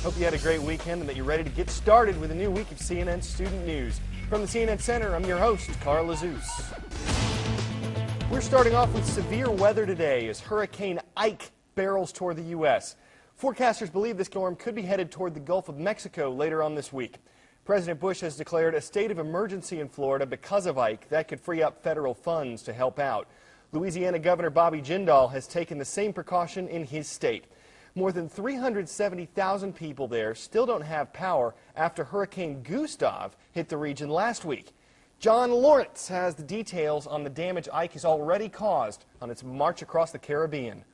Hope you had a great weekend and that you're ready to get started with a new week of CNN Student News. From the CNN Center, I'm your host, Carl Zeus. We're starting off with severe weather today as Hurricane Ike barrels toward the U.S. Forecasters believe the storm could be headed toward the Gulf of Mexico later on this week. President Bush has declared a state of emergency in Florida because of Ike. That could free up federal funds to help out. Louisiana Governor Bobby Jindal has taken the same precaution in his state. More than 370,000 people there still don't have power after Hurricane Gustav hit the region last week. John Lawrence has the details on the damage Ike has already caused on its march across the Caribbean.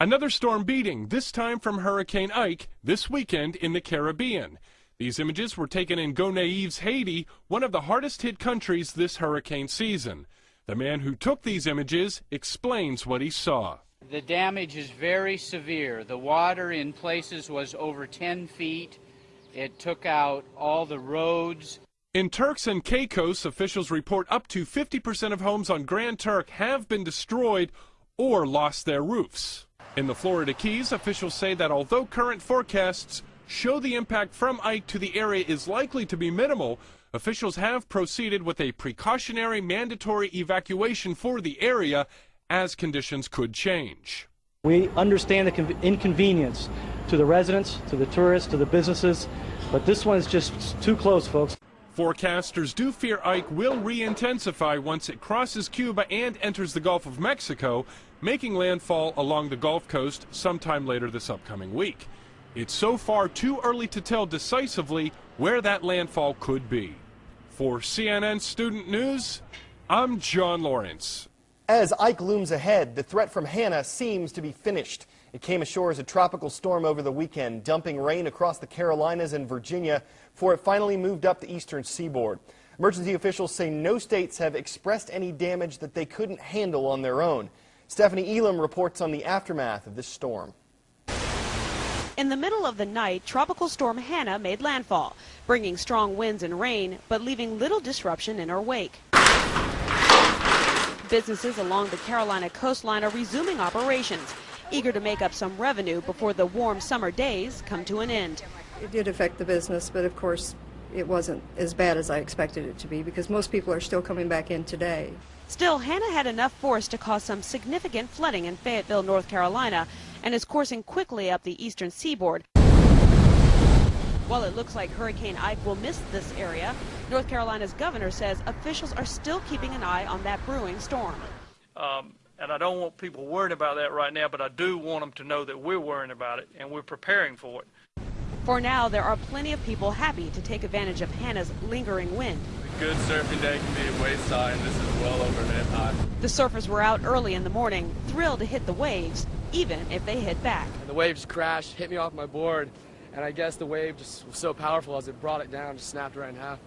Another storm beating, this time from Hurricane Ike, this weekend in the Caribbean. These images were taken in Gonaives, Haiti, one of the hardest hit countries this hurricane season. The man who took these images explains what he saw. The damage is very severe. The water in places was over 10 feet. It took out all the roads. In Turks and Caicos, officials report up to 50% of homes on Grand Turk have been destroyed or lost their roofs. In the Florida Keys, officials say that although current forecasts show the impact from Ike to the area is likely to be minimal, officials have proceeded with a precautionary mandatory evacuation for the area as conditions could change. We understand the inconvenience to the residents, to the tourists, to the businesses, but this one is just too close, folks. Forecasters do fear Ike will re-intensify once it crosses Cuba and enters the Gulf of Mexico, making landfall along the Gulf Coast sometime later this upcoming week. It's so far too early to tell decisively where that landfall could be. For CNN Student News, I'm John Lawrence. As Ike looms ahead, the threat from Hannah seems to be finished. It came ashore as a tropical storm over the weekend, dumping rain across the Carolinas and Virginia before it finally moved up the eastern seaboard. Emergency officials say no states have expressed any damage that they couldn't handle on their own. Stephanie Elam reports on the aftermath of this storm. In the middle of the night, Tropical Storm Hannah made landfall, bringing strong winds and rain, but leaving little disruption in her wake. Businesses along the Carolina coastline are resuming operations, eager to make up some revenue before the warm summer days come to an end. It did affect the business, but of course it wasn't as bad as I expected it to be because most people are still coming back in today. Still, Hannah had enough force to cause some significant flooding in Fayetteville, North Carolina, and is coursing quickly up the eastern seaboard. While it looks like Hurricane Ike will miss this area, North Carolina's governor says officials are still keeping an eye on that brewing storm. And I don't want people worrying about that right now, but I do want them to know that we're worrying about it and we're preparing for it. For now, there are plenty of people happy to take advantage of Hannah's lingering wind. A good surfing day can be at wayside, and this is well over net high. The surfers were out early in the morning, thrilled to hit the waves, even if they hit back. And the wave just crashed, hit me off my board, and I guess the wave just was so powerful as it brought it down, just snapped right in half.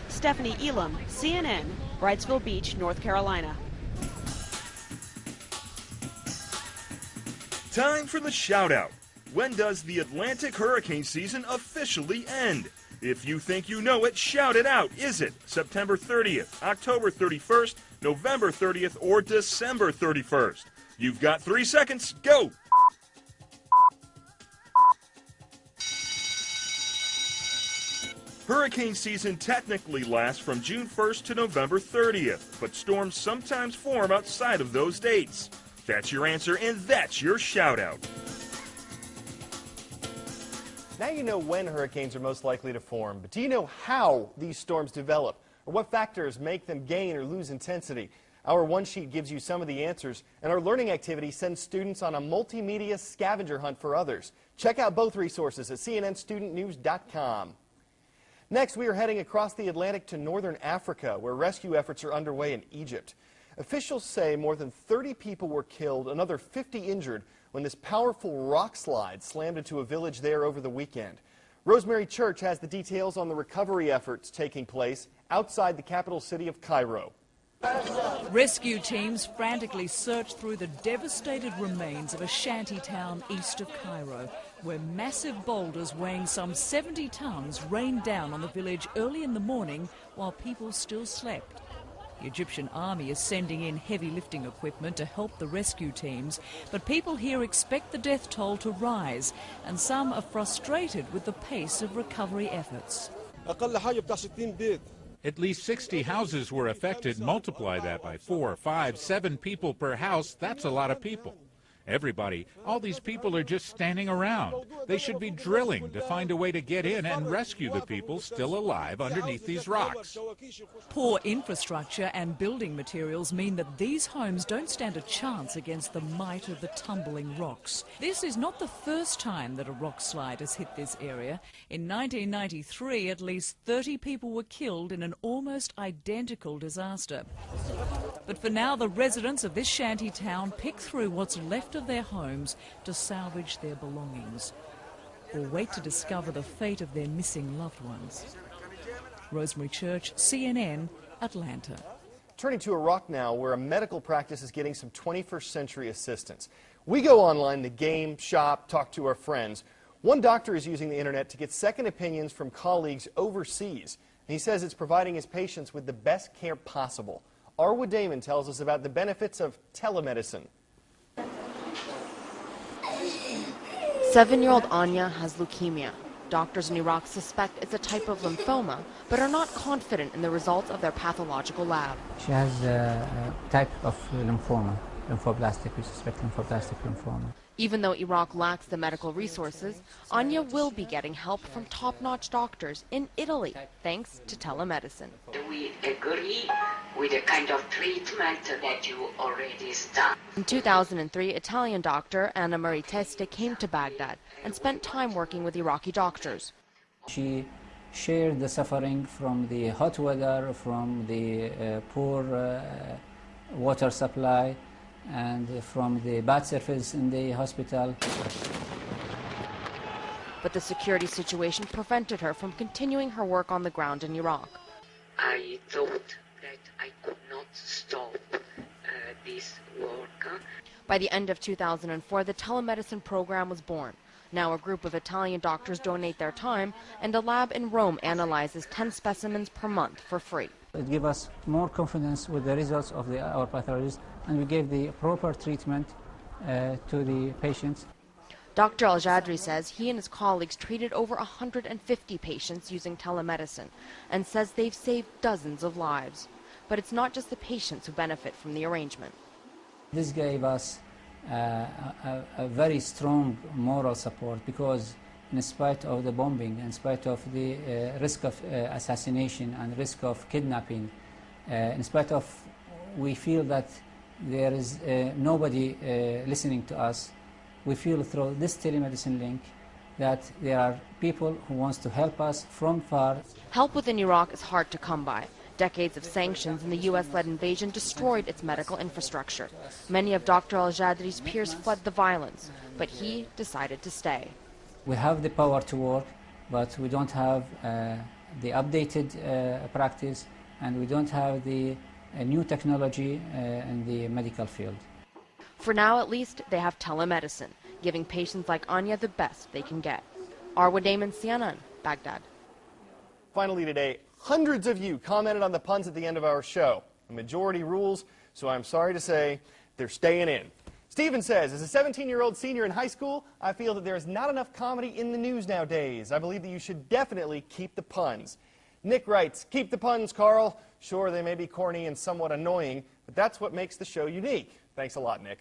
Stephanie Elam, CNN, Wrightsville Beach, North Carolina. Time for the shout-out. When does the Atlantic hurricane season officially end? If you think you know it, shout it out. Is it September 30th, October 31st, November 30th, or December 31st? You've got 3 seconds. Go! Hurricane season technically lasts from June 1st to November 30th, but storms sometimes form outside of those dates. That's your answer, and that's your shout-out. Now you know when hurricanes are most likely to form, but do you know how these storms develop, or what factors make them gain or lose intensity? Our one sheet gives you some of the answers, and our learning activity sends students on a multimedia scavenger hunt for others. Check out both resources at cnnstudentnews.com. Next, we are heading across the Atlantic to northern Africa, where rescue efforts are underway in Egypt. Officials say more than 30 people were killed, another 50 injured, when this powerful rock slide slammed into a village there over the weekend. Rosemary Church has the details on the recovery efforts taking place outside the capital city of Cairo. Rescue teams frantically search through the devastated remains of a shanty town east of Cairo, where massive boulders weighing some 70 tons rained down on the village early in the morning while people still slept. The Egyptian army is sending in heavy lifting equipment to help the rescue teams, but people here expect the death toll to rise, and some are frustrated with the pace of recovery efforts. At least 60 houses were affected. Multiply that by 4, 5, 7 people per house. That's a lot of people. Everybody, all these people are just standing around. They should be drilling to find a way to get in and rescue the people still alive underneath these rocks. Poor infrastructure and building materials mean that these homes don't stand a chance against the might of the tumbling rocks. This is not the first time that a rock slide has hit this area. In 1993, at least 30 people were killed in an almost identical disaster. But for now, the residents of this shanty town pick through what's left of their homes to salvage their belongings, or wait to discover the fate of their missing loved ones. Rosemary Church, CNN, Atlanta. Turning to Iraq now, where a medical practice is getting some 21st century assistance. We go online to game, shop, talk to our friends. One doctor is using the internet to get second opinions from colleagues overseas. And he says it's providing his patients with the best care possible. Arwa Damon tells us about the benefits of telemedicine. 7-year-old Anya has leukemia. Doctors in Iraq suspect it's a type of lymphoma, but are not confident in the results of their pathological lab. She has a type of lymphoma, lymphoblastic, we suspect lymphoblastic lymphoma. Even though Iraq lacks the medical resources, Anya will be getting help from top-notch doctors in Italy, thanks to telemedicine. We agree with the kind of treatment that you already start. In 2003, Italian doctor Anna Marie Teste came to Baghdad and spent time working with Iraqi doctors. She shared the suffering from the hot weather, from the poor water supply, and from the bad surface in the hospital. But the security situation prevented her from continuing her work on the ground in Iraq. I thought that I could not stop this work. By the end of 2004, the telemedicine program was born. Now a group of Italian doctors donate their time, and a lab in Rome analyzes 10 specimens per month for free. It gave us more confidence with the results of our pathologists, and we gave the proper treatment to the patients. Dr. Al-Jadri says he and his colleagues treated over 150 patients using telemedicine and says they've saved dozens of lives. But it's not just the patients who benefit from the arrangement. This gave us a very strong moral support, because in spite of the bombing, in spite of the risk of assassination and risk of kidnapping, in spite of we feel that there is nobody listening to us, we feel through this telemedicine link that there are people who want to help us from far. Help within Iraq is hard to come by. Decades of sanctions and the U.S.-led invasion destroyed its medical infrastructure. Many of Dr. Al-Jadri's peers fled the violence, but he decided to stay. We have the power to work, but we don't have the updated practice, and we don't have the new technology in the medical field. For now, at least, they have telemedicine, giving patients like Anya the best they can get. Arwa Damon, CNN, Baghdad. Finally today, hundreds of you commented on the puns at the end of our show. The majority rules, so I'm sorry to say they're staying in. Stephen says, as a 17-year-old senior in high school, I feel that there is not enough comedy in the news nowadays. I believe that you should definitely keep the puns. Nick writes, keep the puns, Carl. Sure, they may be corny and somewhat annoying, but that's what makes the show unique. Thanks a lot, Nick.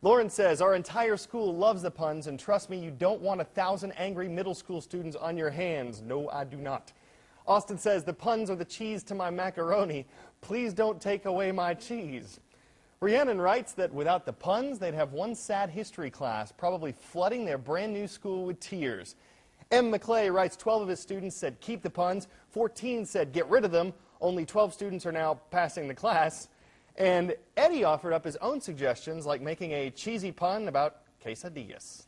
Lauren says, our entire school loves the puns, and trust me, you don't want 1,000 angry middle school students on your hands. No, I do not. Austin says, the puns are the cheese to my macaroni. Please don't take away my cheese. Rhiannon writes that without the puns, they'd have one sad history class, probably flooding their brand new school with tears. M. McClay writes 12 of his students said keep the puns, 14 said get rid of them, only 12 students are now passing the class. And Eddie offered up his own suggestions, like making a cheesy pun about quesadillas.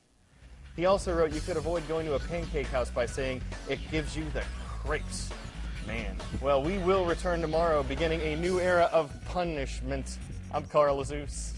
He also wrote you could avoid going to a pancake house by saying it gives you the crepes. Man. Well, we will return tomorrow, beginning a new era of punishment. I'm Carl Azus.